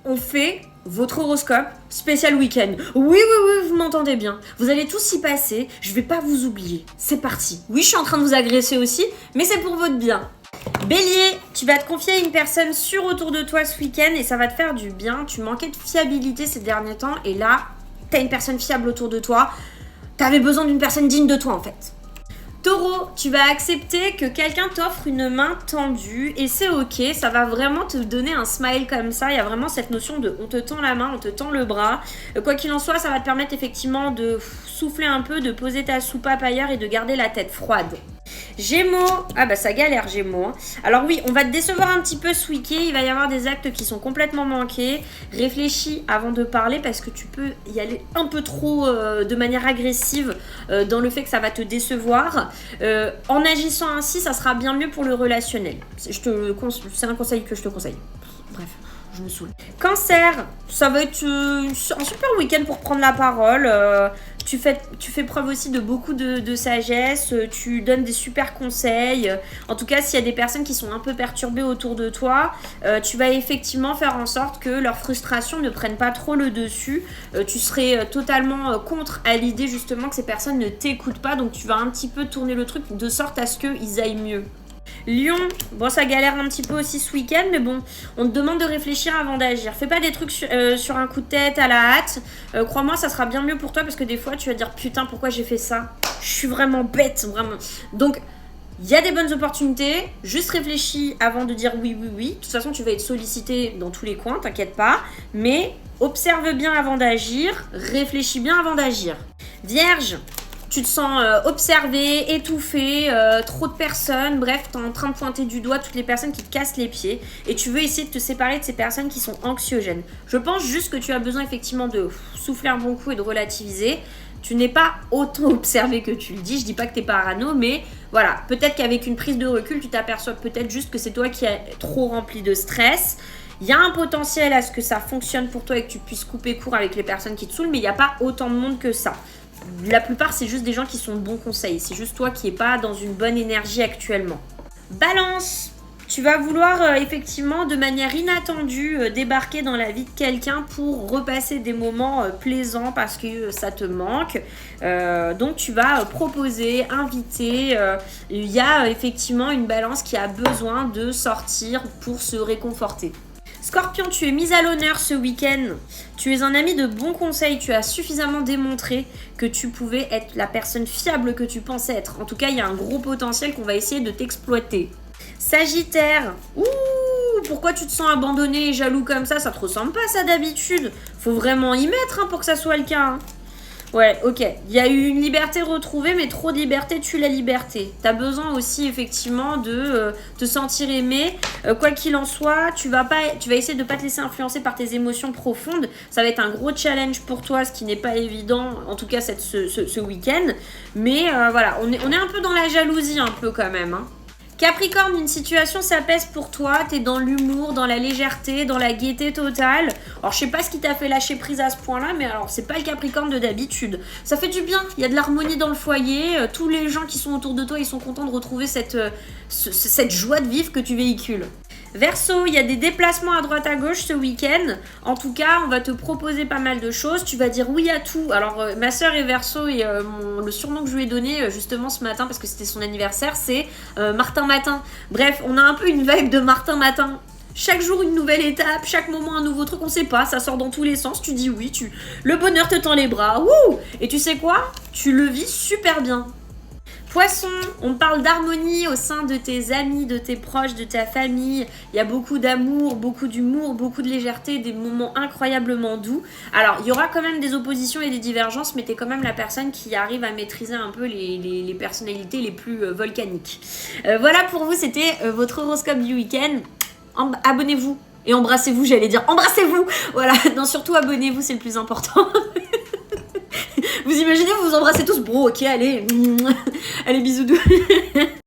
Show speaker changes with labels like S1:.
S1: on fait votre horoscope spécial week-end. Oui, oui, oui, vous m'entendez bien. Vous allez tous y passer, je vais pas vous oublier. C'est parti. Oui, je suis en train de vous agresser aussi, mais c'est pour votre bien. Bélier, tu vas te confier à une personne sûre autour de toi ce week-end et ça va te faire du bien. Tu manquais de fiabilité ces derniers temps et là, t'as une personne fiable autour de toi. T'avais besoin d'une personne digne de toi en fait. Taureau, tu vas accepter que quelqu'un t'offre une main tendue et c'est ok, ça va vraiment te donner un smile comme ça. Il y a vraiment cette notion de on te tend la main, on te tend le bras. Quoi qu'il en soit, ça va te permettre effectivement de souffler un peu, de poser ta soupape ailleurs et de garder la tête froide. Gémeaux, ah bah ça galère Gémeaux. Hein. Alors oui, on va te décevoir un petit peu ce week-end, il va y avoir des actes qui sont complètement manqués. Réfléchis avant de parler parce que tu peux y aller un peu trop de manière agressive dans le fait que ça va te décevoir. En agissant ainsi, ça sera bien mieux pour le relationnel. C'est un conseil que je te conseille. Bref. Je me saoule. Cancer, ça va être un super week-end pour prendre la parole. Tu fais preuve aussi de beaucoup de sagesse. Tu donnes des super conseils. En tout cas, s'il y a des personnes qui sont un peu perturbées autour de toi, tu vas effectivement faire en sorte que leurs frustrations ne prennent pas trop le dessus. Tu serais totalement contre à l'idée justement que ces personnes ne t'écoutent pas. Donc tu vas un petit peu tourner le truc de sorte à ce qu'ils aillent mieux. Lion, bon ça galère un petit peu aussi ce week-end, mais bon, on te demande de réfléchir avant d'agir. Fais pas des trucs sur un coup de tête à la hâte. Crois-moi, ça sera bien mieux pour toi parce que des fois tu vas dire putain pourquoi j'ai fait ça. Je suis vraiment bête, vraiment. Donc il y a des bonnes opportunités, juste réfléchis avant de dire oui, oui, oui. De toute façon, tu vas être sollicité dans tous les coins, t'inquiète pas. Mais observe bien avant d'agir, réfléchis bien avant d'agir. Vierge, tu te sens observé, étouffé, trop de personnes, bref, tu es en train de pointer du doigt toutes les personnes qui te cassent les pieds et tu veux essayer de te séparer de ces personnes qui sont anxiogènes. Je pense juste que tu as besoin effectivement de souffler un bon coup et de relativiser. Tu n'es pas autant observé que tu le dis, je dis pas que tu es parano, mais voilà, peut-être qu'avec une prise de recul, tu t'aperçois peut-être juste que c'est toi qui es trop rempli de stress. Il y a un potentiel à ce que ça fonctionne pour toi et que tu puisses couper court avec les personnes qui te saoulent, mais il n'y a pas autant de monde que ça. La plupart, c'est juste des gens qui sont de bons conseils. C'est juste toi qui n'es pas dans une bonne énergie actuellement. Balance, tu vas vouloir effectivement de manière inattendue débarquer dans la vie de quelqu'un pour repasser des moments plaisants parce que ça te manque. Donc tu vas proposer, inviter. Il y a effectivement une balance qui a besoin de sortir pour se réconforter. Scorpion, tu es mise à l'honneur ce week-end. Tu es un ami de bons conseils. Tu as suffisamment démontré que tu pouvais être la personne fiable que tu pensais être. En tout cas, il y a un gros potentiel qu'on va essayer de t'exploiter. Sagittaire, pourquoi tu te sens abandonné et jaloux comme ça? Ça te ressemble pas ça d'habitude. Faut vraiment y mettre pour que ça soit le cas. Hein. Ouais, ok. Il y a eu une liberté retrouvée, mais trop de liberté tue la liberté. T'as besoin aussi, effectivement, de te sentir aimé. Quoi qu'il en soit, tu vas essayer de ne pas te laisser influencer par tes émotions profondes. Ça va être un gros challenge pour toi, ce qui n'est pas évident, en tout cas ce week-end. Mais voilà, on est un peu dans la jalousie, un peu quand même. Hein. Capricorne, une situation s'apaise pour toi, t'es dans l'humour, dans la légèreté, dans la gaieté totale. Alors je sais pas ce qui t'a fait lâcher prise à ce point-là, mais alors c'est pas le Capricorne de d'habitude. Ça fait du bien, il y a de l'harmonie dans le foyer, tous les gens qui sont autour de toi, ils sont contents de retrouver cette joie de vivre que tu véhicules. Verseau, il y a des déplacements à droite à gauche ce week-end. En tout cas, on va te proposer pas mal de choses. Tu vas dire oui à tout. Alors, ma sœur est Verseau et le surnom que je lui ai donné justement ce matin, parce que c'était son anniversaire, c'est Martin Matin. Bref, on a un peu une vibe de Martin Matin. Chaque jour une nouvelle étape, chaque moment un nouveau truc, on sait pas, ça sort dans tous les sens, tu dis oui, le bonheur te tend les bras, wouh. Et tu sais quoi? Tu le vis super bien. Poisson, on parle d'harmonie au sein de tes amis, de tes proches, de ta famille. Il y a beaucoup d'amour, beaucoup d'humour, beaucoup de légèreté, des moments incroyablement doux. Alors, il y aura quand même des oppositions et des divergences, mais tu es quand même la personne qui arrive à maîtriser un peu les personnalités les plus volcaniques. Voilà pour vous, c'était votre horoscope du week-end. Abonnez-vous et embrassez-vous, j'allais dire. Embrassez-vous. Voilà, non, surtout abonnez-vous, c'est le plus important. Vous imaginez, vous vous embrassez tous. Bon, ok, allez. Allez, bisous doux.